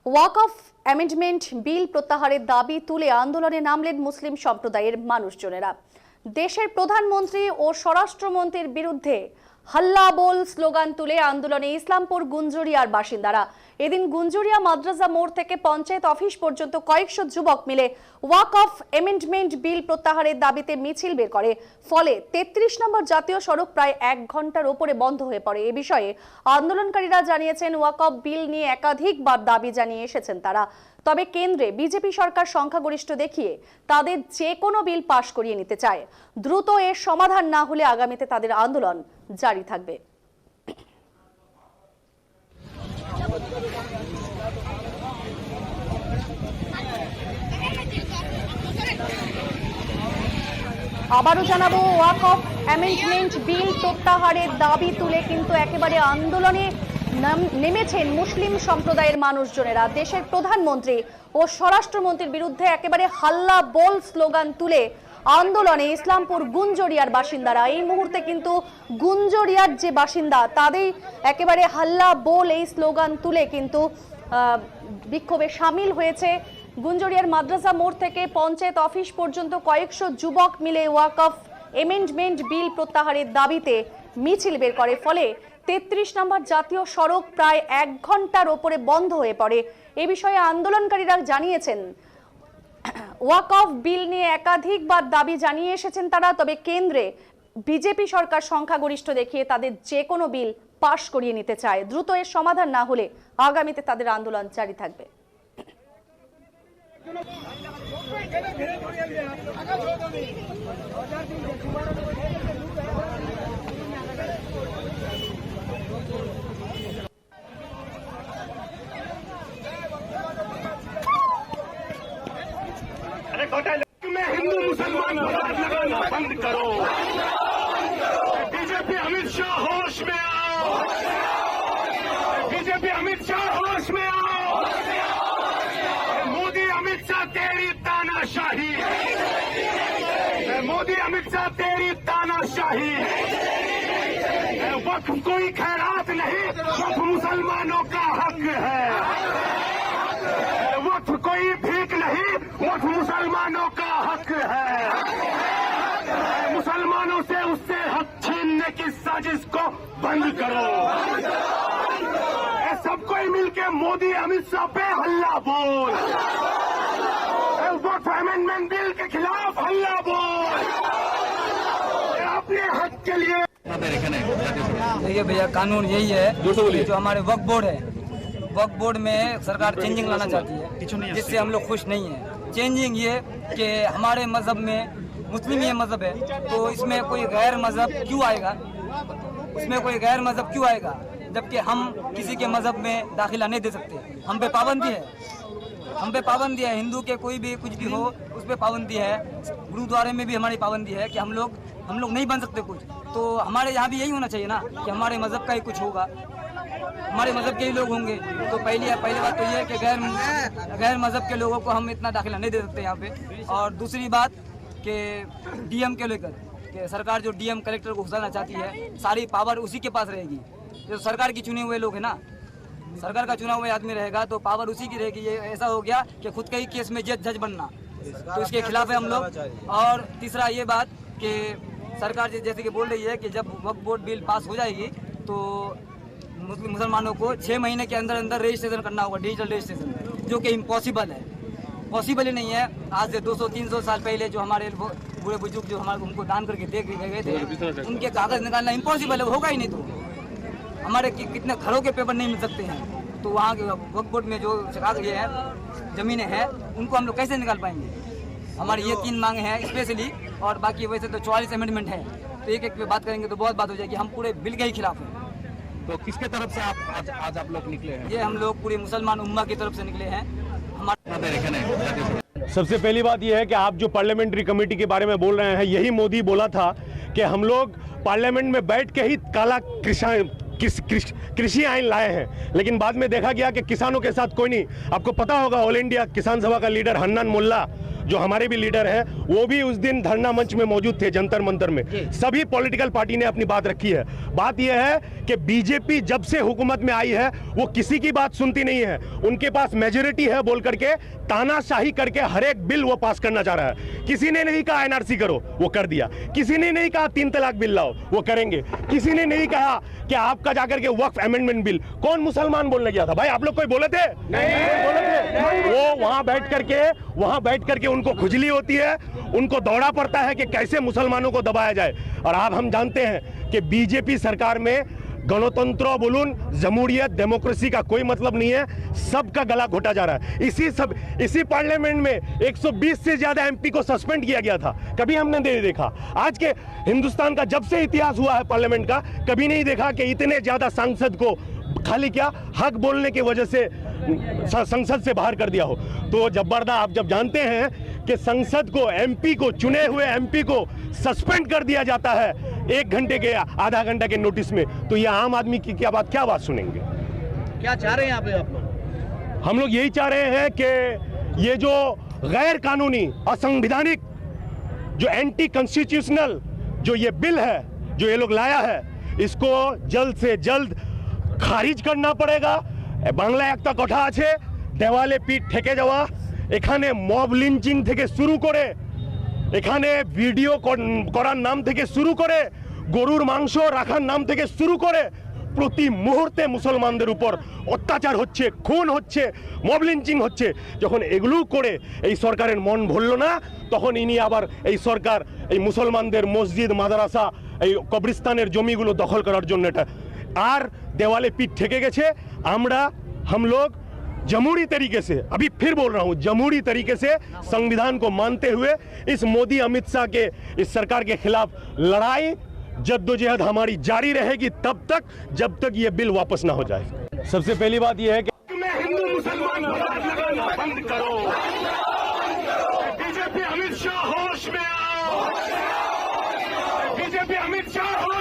ওয়াকফ amendment bill প্রত্যাহারের দাবি তুলে আন্দোলনে নামলেন মুসলিম সম্প্রদায়ের মানুষজনেরা। দেশের প্রধানমন্ত্রী ও স্বরাষ্ট্রমন্ত্রীর বিরুদ্ধে হাল্লা বল স্লোগান তুলে আন্দোলনে ইসলামপুর গুঞ্জুরিয়ার বাসিন্দারা। এদিন গুঞ্জুরিয়া মাদ্রাসা মোড় থেকে পঞ্চায়েত অফিস পর্যন্ত কয়েকশো যুবক মিলে ওয়াকফ অ্যামেন্ডমেন্ট বিল প্রত্যাহারের দাবিতে মিছিল বের করে। ফলে 33 নম্বর জাতীয় সড়ক প্রায় 1 ঘন্টার ওপরে বন্ধ হয়ে পড়ে। এ বিষয়ে আন্দোলনকারীরা জানিয়েছেন, ওয়াকফ বিল নিয়ে একাধিকবার দাবি জানিয়ে এসেছেন তারা। তবে কেন্দ্রে বিজেপি সরকার সংখ্যাগরিষ্ঠ দেখিয়ে তাদের যে কোনো বিল পাশ করিয়ে নিতে চায়। দ্রুত এর সমাধান না হলে আগামীতে তাদের আন্দোলন জারি থাকবে। আবারও জানাবো, ওয়াকফ অ্যামেন্ডমেন্ট বিল প্রত্যাহারের দাবি তুলে কিন্তু একেবারে আন্দোলনে নেমেছেন মুসলিম সম্প্রদায়ের মানুষজনেরা। দেশের প্রধানমন্ত্রী ও স্বরাষ্ট্রমন্ত্রীর বিরুদ্ধে একেবারে হাল্লা বল স্লোগান তুলে আন্দোলনে ইসলামপুর গুঞ্জুরিয়ার বাসিন্দারা। এই মুহূর্তে কিন্তু গুঞ্জুরিয়ার যে বাসিন্দা তাদের একেবারে হাল্লা বল এই স্লোগান তুলে কিন্তু বিক্ষোভে সামিল হয়েছে। গুঞ্জুরিয়ার মাদ্রাসা মোড় থেকে পঞ্চায়েত অফিস পর্যন্ত কয়েকশো যুবক মিলে ওয়াকফ অ্যামেন্ডমেন্ট বিল প্রত্যাহারের দাবিতে মিছিল বের করে। ফলে 33 নম্বর জাতীয় সড়ক প্রায় 1 ঘন্টার ওপরে বন্ধ হয়ে পড়ে। এ বিষয়ে আন্দোলনকারীরা জানিয়েছেন, ওয়াকফ বিল নিয়ে একাধিকবার দাবি জানিয়ে এসেছেন তারা। তবে কেন্দ্রে বিজেপি সরকার সংখ্যাগরিষ্ঠ দেখিয়ে তাদের যে কোনো বিল পাশ করিয়ে নিতে চায়। দ্রুত এর সমাধান না হলে আগামীতে তাদের আন্দোলন জারি থাকবে। में हिंदू मुसलमान लगाना बंद करो। बीजेपी अमित शाह होश में आओ। बीजेपी अमित शाह होश में आओ। मोदी अमित शाह तेरी तानाशाही। मोदी अमित शाह तेरी तानाशाही। वक्फ कोई खैरात नहीं, वक्फ मुसलमानों का हक है। वक्फ कोई भीख नहीं, वक्फ मुसलमानों का हक है। मुसलमानों से उससे हक छीनने की साजिश को बंद करो। सब कोई मिलके मोदी अमित शाह पे हल्ला बोल। वक्फ अमेंडमेंट बिल के खिलाफ हल्ला बोल। अपने हक के लिए देखिए भैया, कानून यही है जो हमारे वक्फ बोर्ड है, वक्फ बोर्ड में सरकार चेंजिंग लाना चाहती है, जिससे हम लोग खुश नहीं हैं। चेंजिंग ये कि हमारे मजहब में मुस्लिम ये मजहब है, तो इसमें कोई गैर मजहब क्यों आएगा? इसमें कोई गैर मजहब क्यों आएगा जबकि हम किसी के मजहब में दाखिला नहीं दे सकते? हम पे पाबंदी है, हम पे पाबंदी है। हिंदू के कोई भी कुछ भी हो उस पर पाबंदी है। गुरुद्वारे में भी हमारी पाबंदी है कि हम लोग नहीं बन सकते कुछ। तो हमारे यहाँ भी यही होना चाहिए ना कि हमारे मजहब का ही कुछ होगा, हमारे मजहब के ही लोग होंगे। तो पहली बात तो ये है कि गैर मजहब के लोगों को हम इतना दाखिला नहीं दे सकते यहाँ पे। और दूसरी बात कि डीएम के लेकर कि सरकार जो डीएम कलेक्टर को घुसाना चाहती है, सारी पावर उसी के पास रहेगी। जो सरकार की चुने हुए लोग हैं ना, सरकार का चुना हुआ आदमी रहेगा तो पावर उसी की रहेगी। ये ऐसा हो गया कि खुद के ही केस में जज बनना, तो इसके खिलाफ है हम लोग। और तीसरा ये बात कि सरकार जैसे कि बोल रही है कि जब वक्फ बोर्ड बिल पास हो जाएगी तो मुसलमानों को 6 महीने के अंदर अंदर रजिस्ट्रेशन करना होगा, डिजिटल रजिस्ट्रेशन, जो कि इम्पॉसिबल है, पॉसिबल ही नहीं है। आज से 200-300 साल पहले जो हमारे बूढ़े बुजुर्ग जो हमारे उनको दान करके दे गए थे, उनके कागज निकालना इम्पॉसिबल है, होगा ही नहीं। तो हमारे कितने घरों के पेपर नहीं मिल सकते हैं, तो वहाँ के वक्फ बोर्ड में जो ये है जमीनें हैं उनको हम लोग कैसे निकाल पाएंगे? हमारी ये 3 मांगे हैं स्पेशली, और बाकी वैसे तो 44 अमेंडमेंट है, तो एक पे बात करेंगे तो बहुत बात हो जाएगी। हम पूरे बिल के ही खिलाफ हैं। तो किसके तरफ से आज आप लोग निकले हैं? ये हम लोग पूरी मुसलमान उम्मा की तरफ से निकले हैं। सबसे पहली बात यह है कि आप जो पार्लियामेंट्री कमेटी के बारे में बोल रहे हैं, यही मोदी बोला था कि हम लोग पार्लियामेंट में बैठ के ही काला कृषि आइन लाए हैं, लेकिन बाद में देखा गया कि किसानों के साथ कोई नहीं। आपको पता होगा ऑल इंडिया किसान सभा का लीडर हन्नान मोल्ला जो हमारे भी लीडर हैं, वो भी उस दिन धरना मंच में मौजूद थे, जंतर मंतर में। सभी पॉलिटिकल पार्टी ने अपनी बात रखी है। बात यह है कि बीजेपी जब से हुकूमत में आई है वो किसी की बात सुनती नहीं है। उनके पास मेजोरिटी है बोल करके तानाशाही करके हर एक बिल वो पास करना चाह रहा है। किसी ने नहीं कहा एनआरसी करो, वो कर दिया। किसी ने नहीं कहा 3 तलाक बिल लाओ, वो करेंगे। किसी ने नहीं कहा कि आपका जाकर के वक्फ अमेंडमेंट बिल, कौन मुसलमान बोलने गया था भाई? आप लोग कोई बोले थे? नहीं बोले थे। वो वहां बैठ करके उनको खुजली होती है, उनको दौड़ा पड़ता है कि कैसे मुसलमानों को दबाया जाए। और अब हम जानते हैं कि बीजेपी सरकार में गणतंत्र बोलून, जमहूरियत, डेमोक्रेसी का कोई मतलब नहीं है। सबका गला घोटा जा रहा है। इसी पार्लियामेंट में 120 से ज्यादा एमपी को सस्पेंड किया गया था, कभी हमने नहीं देखा। आज के हिंदुस्तान का जब से इतिहास हुआ है पार्लियामेंट का, कभी नहीं देखा कि इतने ज्यादा सांसद को खाली क्या हक बोलने की वजह से संसद से बाहर कर दिया हो। तो जबरदस्त, आप जब जानते हैं कि संसद को, एमपी को, चुने हुए एमपी को सस्पेंड कर दिया जाता है 1 घंटे के, आधा घंटा के नोटिस में, तो ये आम आदमी की क्या बात सुनेंगे? क्या चाह रहे हैं आप लोग? हम लोग यही चाह रहे हैं कि ये जो गैर कानूनी, असंवैधानिक, जो एंटी कॉन्स्टिट्यूशनल जो ये बिल है, जो ये लोग लाया है, इसको जल्द से जल्द खारिज करना पड़ेगा। বাংলা একটা কথা আছে, দেওয়ালে পিঠ ঠেকে যাওয়া। এখানে মব লিঞ্চিং থেকে শুরু করে, এখানে ভিডিও করার নাম থেকে শুরু করে, গরুর মাংস রাখার নাম থেকে শুরু করে প্রতি মুহূর্তে মুসলমানদের উপর অত্যাচার হচ্ছে, খুন হচ্ছে, মব লিঞ্চিং হচ্ছে। যখন এগুলো করে এই সরকারের মন ভরল না, তখন ইনি আবার এই সরকার এই মুসলমানদের মসজিদ, মাদ্রাসা, এই কবরস্থানের জমিগুলো দখল করার জন্য এটা আর দেওয়ালে পিঠ ঠেকে গেছে। हम लोग जमहूरी तरीके से, अभी फिर बोल रहा हूं, जमहूरी तरीके से संविधान को मानते हुए इस मोदी अमित शाह के, इस सरकार के खिलाफ लड़ाई, जद्दोजहद हमारी जारी रहेगी तब तक, जब तक ये बिल वापस ना हो जाए। सबसे पहली बात यह है कि हिंदू मुसलमान विवाद लगाना बंद करो। बीजेपी अमित शाह होश में आओ। बीजेपी अमित शाह होश